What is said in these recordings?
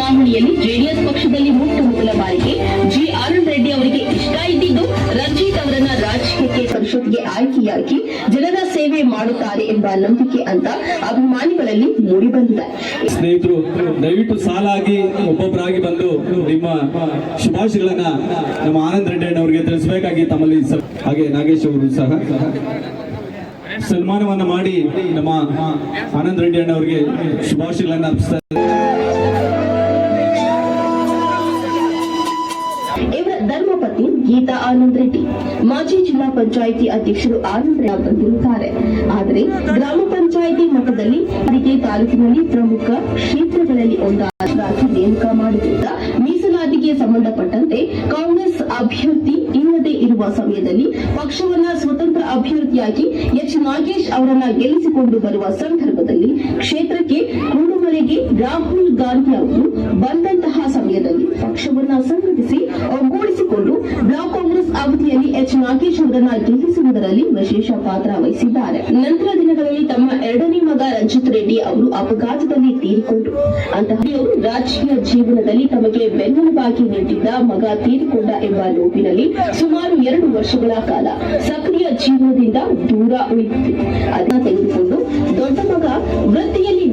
ಚುನಾವಣೆಯಲ್ಲಿ ಜೆಡಿಎಸ್ ಪಕ್ಷದಲ್ಲಿ ಮೊದಲ ಬಾರಿಗೆ ಜಿ ಆನಂದ್ ರೆಡ್ಡಿ ಅವರಿಗೆ ಇಷ್ಟ ಇದ್ದಿದ್ದು ರಂಜಿತ್ ಅವರನ್ನ ರಾಜಕೀಯಕ್ಕೆ ಪರಿಷತ್ಗೆ ಆಯ್ಕೆಯಾಗಿ ಜನರ ಸೇವೆ ಮಾಡುತ್ತಾರೆ ಎಂಬ ನಂಬಿಕೆ ಅಂತ ಅಭಿಮಾನಿಗಳಲ್ಲಿ ಮೂಡಿಬಂದಿದೆ. ಸ್ನೇಹಿತರು, ದಯವಿಟ್ಟು ಸಾಲಾಗಿ ಒಬ್ಬೊಬ್ಬರಾಗಿ ಬಂದು ನಿಮ್ಮ ಶುಭಾಶಯಗಳನ್ನ ನಮ್ಮ ಆನಂದ್ ರೆಡ್ಡಿ ಅವರಿಗೆ ತಿಳಿಸಬೇಕಾಗಿ ತಮ್ಮಲ್ಲಿ ಹಾಗೆ ನಾಗೇಶ್ ಅವರು ಸಹ ಸನ್ಮಾನವನ್ನ ಮಾಡಿ ನಮ್ಮ ಆನಂದ್ ರೆಡ್ಡಿ ಅವರಿಗೆ ಶುಭಾಶಯಗಳನ್ನ ಅರ್ಪಿಸ್ತಾರೆ. ಇವರ ಧರ್ಮಪತ್ನಿ ಗೀತಾ ಆನಂದ್ ರೆಡ್ಡಿ ಮಾಜಿ ಜಿಲ್ಲಾ ಪಂಚಾಯಿತಿ ಅಧ್ಯಕ್ಷರು ಆನಂದ್ ರೆಡ್ಡಿ ಬಂದಿರುತ್ತಾರೆ. ಆದರೆ ಗ್ರಾಮ ಪಂಚಾಯಿತಿ ಮಟ್ಟದಲ್ಲಿ ತಾಲೂಕಿನಲ್ಲಿ ಪ್ರಮುಖ ಕ್ಷೇತ್ರಗಳಲ್ಲಿ ಒಂದಾಗಿ ನೇಮಕ ಮಾಡುತ್ತಿದ್ದ ಮೀಸಲಾತಿಗೆ ಸಂಬಂಧಪಟ್ಟಂತೆ ಕಾಂಗ್ರೆಸ್ ಅಭ್ಯರ್ಥಿ ಇಲ್ಲದೆ ಇರುವ ಸಮಯದಲ್ಲಿ ಪಕ್ಷವನ್ನ ಸ್ವತಂತ್ರ ಅಭ್ಯರ್ಥಿಯಾಗಿ ಎಚ್ ನಾಗೇಶ್ ಅವರನ್ನ ಗೆಲ್ಲಿಸಿಕೊಂಡು ಬರುವ ಸಂದರ್ಭದಲ್ಲಿ ಕ್ಷೇತ್ರಕ್ಕೆ ಕುಂಡುಮಲೆಗೆ ರಾಹುಲ್ ಗಾಂಧಿ ಅವರು ಬಂದಂತಹ ಸಮಯದಲ್ಲಿ ಪಕ್ಷವನ್ನ ಸಂಘಟಿಸಿ ಒಗ್ಗೂಡಿಸಿಕೊಂಡು ಬ್ಲಾಕ್ ಕಾಂಗ್ರೆಸ್ ಅವಧಿಯಲ್ಲಿ ಎಚ್ ನಾಗೇಶ್ ಅವರನ್ನ ಗೆಲ್ಲಿಸುವುದರಲ್ಲಿ ವಿಶೇಷ ಪಾತ್ರ ವಹಿಸಿದ್ದಾರೆ. ನಂತರ ದಿನಗಳಲ್ಲಿ ತಮ್ಮ ಎರಡನೇ ಮಗ ರಂಜಿತ್ ರೆಡ್ಡಿ ಅವರು ಅಪಘಾತದಲ್ಲಿ ತೀರಿಕೊಂಡರು. ಅಂತಹ ರಾಜಕೀಯ ಜೀವನದಲ್ಲಿ ತಮಗೆ ಬೆನ್ನೆಲುಬಾಗಿ ನಿಂತಿದ್ದ ಮಗ ತೀರಿಕೊಂಡ ಎಂಬ ನೋವಿನಲ್ಲಿ ಸುಮಾರು 2 ವರ್ಷಗಳ ಕಾಲ ಸಕ್ರಿಯ ಜೀವನದಿಂದ ದೂರ ಉಳಿದಿತ್ತು. ಅದನ್ನ ತೆಗೆದುಕೊಂಡು ದೊಡ್ಡ ಮಗ ವೃತ್ತಿಯಲ್ಲಿ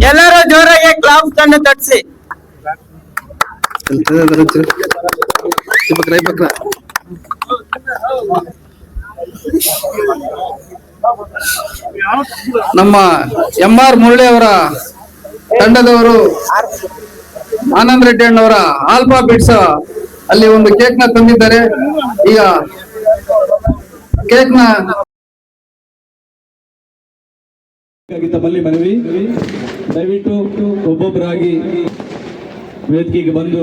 ಎಲ್ಲರೂ ಜೋರಾಗಿ ಕ್ಲಾಪ್ ತಂದು ತಟ್ಸಿ. ನಮ್ಮ MR ಮುರಳಿ ಅವರ ತಂಡದವರು ಆನಂದ್ ರೆಡ್ಡಿ ಅಣ್ಣವರ ಆಲ್ಫಾ ಬಿಟ್ಸ್ ಅಲ್ಲಿ ಒಂದು ಕೇಕ್ ನ ತಂದಿದ್ದಾರೆ. ಈಗ ಕೇಕ್ ನ ತಮ್ಮಲ್ಲಿ ಮನವಿ, ದಯವಿಟ್ಟು ಒಬ್ಬೊಬ್ಬರಾಗಿ ವೇದಿಕೆಗೆ ಬಂದು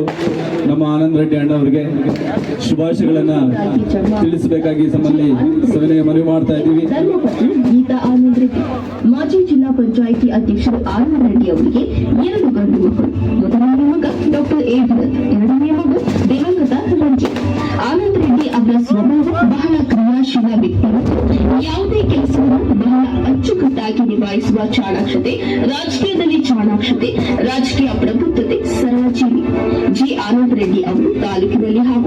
ನಮ್ಮ ಆನಂದ್ ರೆಡ್ಡಿ ಅಣ್ಣವರಿಗೆ ಶುಭಾಶಯಗಳನ್ನ ತಿಳಿಸಬೇಕಾಗಿ ತಮ್ಮಲ್ಲಿ ಸವಿನಯ ಮನವಿ ಮಾಡ್ತಾ ಇದ್ದೀವಿ. ಗೀತಾ ಆನಂದ್ ರೆಡ್ಡಿ ಮಾಜಿ ಜಿಲ್ಲಾ ಪಂಚಾಯಿತಿ ಅಧ್ಯಕ್ಷರು ಆನಂದ್ ರೆಡ್ಡಿ ಅವರಿಗೆ 2 ಗಂಡು ಮಕ್ಕಳು. ಮೊದಲನೇ ಮಗ ಡಾಕ್ಟರ್ ಎ ಭರತ್, ಎರಡನೇ ಮಗು ದಿವಂಗತ ರಂಜಿತ್. ಆನಂದ್ ರೆಡ್ಡಿ ಅವರ ಸ್ವಭಾವ ಬಹಳ ಕ್ರಿಯಾಶೀಲ ವ್ಯಕ್ತಿ ಮತ್ತು ಯಾವುದೇ ಕೆಲಸವನ್ನು ಬಹಳ ಅಚ್ಚುಕಟ್ಟಾಗಿ ನಿಭಾಯಿಸುವ ಚಾಣಾಕ್ಷತೆ, ರಾಜಕೀಯದಲ್ಲಿ ಚಾಣಾಕ್ಷತೆ, ರಾಜಕೀಯ ಪ್ರಬುದ್ಧತೆ, ಸರಳ ಜೀವಿ. ಜಿ ಆನಂದ್ ರೆಡ್ಡಿ ಅವರು ತಾಲೂಕಿನಲ್ಲಿ ಹಾಗೂ